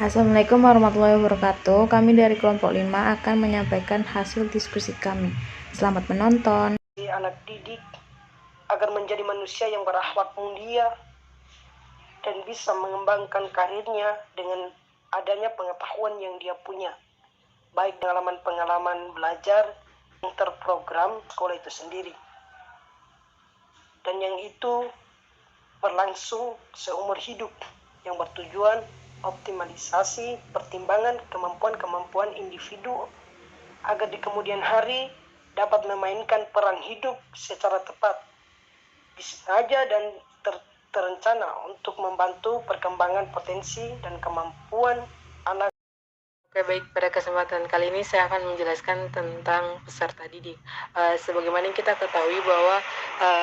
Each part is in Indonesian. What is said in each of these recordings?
Assalamualaikum warahmatullahi wabarakatuh. Kami dari kelompok 5 akan menyampaikan hasil diskusi kami. Selamat menonton. Anak didik agar menjadi manusia yang berakhlak mulia dan bisa mengembangkan karirnya dengan adanya pengetahuan yang dia punya, baik pengalaman belajar yang terprogram sekolah itu sendiri, dan yang itu berlangsung seumur hidup, yang bertujuan optimalisasi pertimbangan kemampuan individu agar di kemudian hari dapat memainkan peran hidup secara tepat, disengaja dan terencana untuk membantu perkembangan potensi dan kemampuan anak. Oke, baik, pada kesempatan kali ini saya akan menjelaskan tentang peserta didik. Sebagaimana kita ketahui bahwa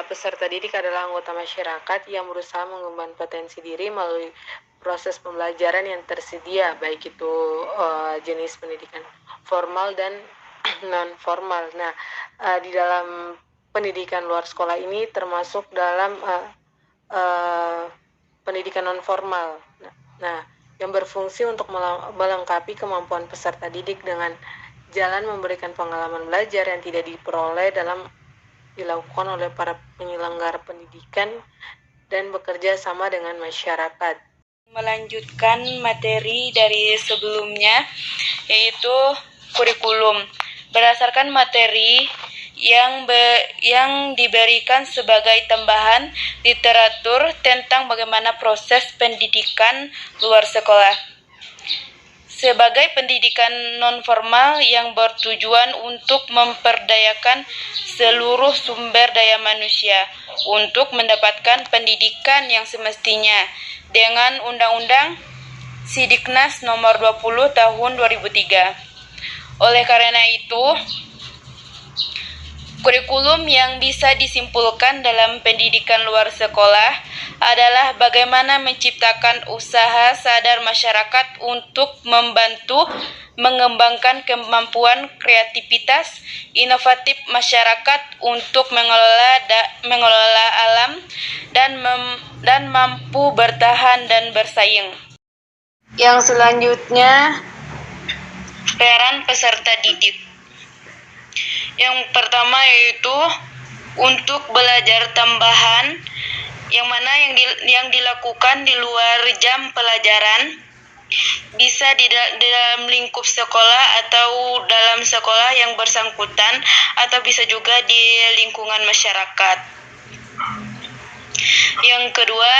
peserta didik adalah anggota masyarakat yang berusaha mengembangkan potensi diri melalui proses pembelajaran yang tersedia, baik itu jenis pendidikan formal dan non-formal. Nah, di dalam pendidikan luar sekolah ini termasuk dalam pendidikan non-formal. Nah, yang berfungsi untuk melengkapi kemampuan peserta didik dengan jalan memberikan pengalaman belajar yang tidak diperoleh dilakukan oleh para penyelenggara pendidikan dan bekerja sama dengan masyarakat. Melanjutkan materi dari sebelumnya, yaitu kurikulum. Berdasarkan materi yang diberikan sebagai tambahan literatur tentang bagaimana proses pendidikan luar sekolah. Sebagai pendidikan non-formal yang bertujuan untuk memperdayakan seluruh sumber daya manusia untuk mendapatkan pendidikan yang semestinya dengan Undang-Undang Sidiknas Nomor 20 Tahun 2003. Oleh karena itu, kurikulum yang bisa disimpulkan dalam pendidikan luar sekolah adalah bagaimana menciptakan usaha sadar masyarakat untuk membantu mengembangkan kemampuan kreativitas inovatif masyarakat untuk mengelola alam dan mampu bertahan dan bersaing. Yang selanjutnya, peran peserta didik. Yang pertama yaitu untuk belajar tambahan, yang mana yang dilakukan di luar jam pelajaran, bisa di dalam lingkup sekolah atau dalam sekolah yang bersangkutan, atau bisa juga di lingkungan masyarakat. Yang kedua,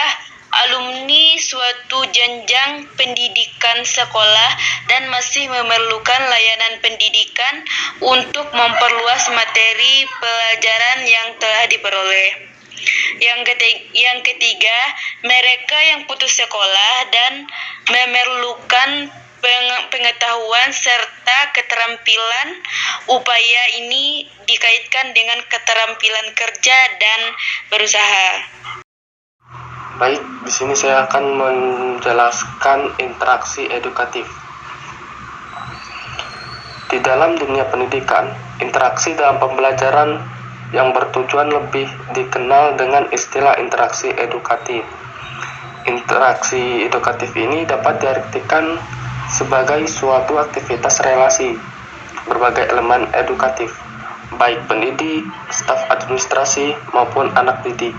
alumni suatu jenjang pendidikan sekolah dan masih memerlukan layanan pendidikan untuk memperluas materi pelajaran yang telah diperoleh. Yang ketiga, mereka yang putus sekolah dan memerlukan pengetahuan serta keterampilan. Upaya ini dikaitkan dengan keterampilan kerja dan berusaha. Baik, di sini saya akan menjelaskan interaksi edukatif. Di dalam dunia pendidikan, interaksi dalam pembelajaran yang bertujuan lebih dikenal dengan istilah interaksi edukatif. Interaksi edukatif ini dapat diartikan sebagai suatu aktivitas relasi berbagai elemen edukatif, baik pendidik, staf administrasi, maupun anak didik.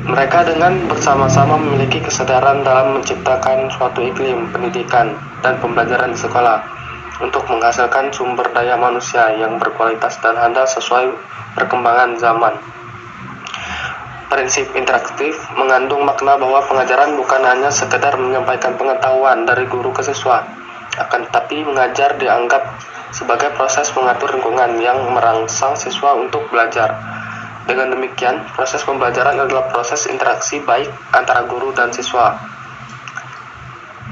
Mereka dengan bersama-sama memiliki kesadaran dalam menciptakan suatu iklim pendidikan dan pembelajaran di sekolah untuk menghasilkan sumber daya manusia yang berkualitas dan handal sesuai perkembangan zaman. Prinsip interaktif mengandung makna bahwa pengajaran bukan hanya sekedar menyampaikan pengetahuan dari guru ke siswa, akan tetapi mengajar dianggap sebagai proses mengatur lingkungan yang merangsang siswa untuk belajar. Dengan demikian, proses pembelajaran adalah proses interaksi baik antara guru dan siswa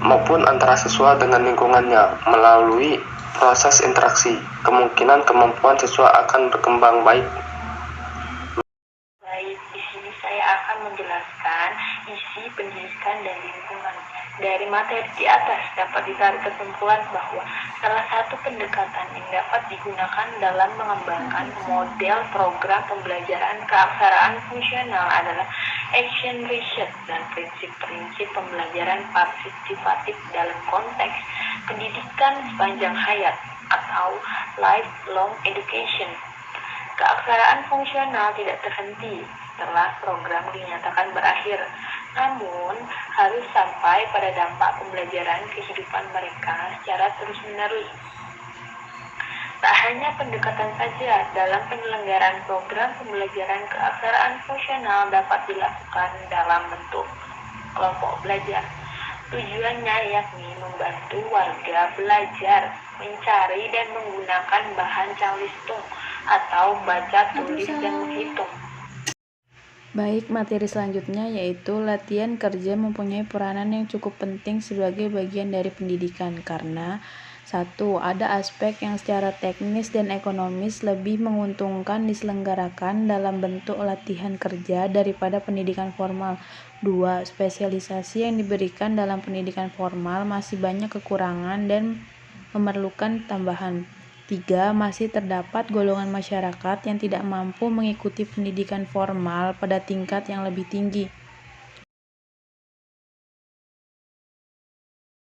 maupun antara siswa dengan lingkungannya. Melalui proses interaksi, kemungkinan kemampuan siswa akan berkembang baik. Baik, di sini saya akan menjelaskan isi pendidikan dan lingkungan. Dari materi di atas dapat ditarik kesimpulan bahwa salah satu pendekatan yang dapat digunakan dalam mengembangkan model program pembelajaran keaksaraan fungsional adalah action research, dan prinsip-prinsip pembelajaran partisipatif dalam konteks pendidikan sepanjang hayat atau lifelong education. Keaksaraan fungsional tidak terhenti setelah program dinyatakan berakhir, namun harus sampai pada dampak pembelajaran kehidupan mereka secara terus-menerus. Tak hanya pendekatan saja, dalam penyelenggaraan program pembelajaran keaksaraan fungsional dapat dilakukan dalam bentuk kelompok belajar. Tujuannya yakni membantu warga belajar, mencari dan menggunakan bahan canglistung atau baca, tulis, dan menghitung. Baik, materi selanjutnya yaitu latihan kerja mempunyai peranan yang cukup penting sebagai bagian dari pendidikan karena 1. Ada aspek yang secara teknis dan ekonomis lebih menguntungkan diselenggarakan dalam bentuk latihan kerja daripada pendidikan formal. 2. Spesialisasi yang diberikan dalam pendidikan formal masih banyak kekurangan dan memerlukan tambahan. 3. Masih terdapat golongan masyarakat yang tidak mampu mengikuti pendidikan formal pada tingkat yang lebih tinggi.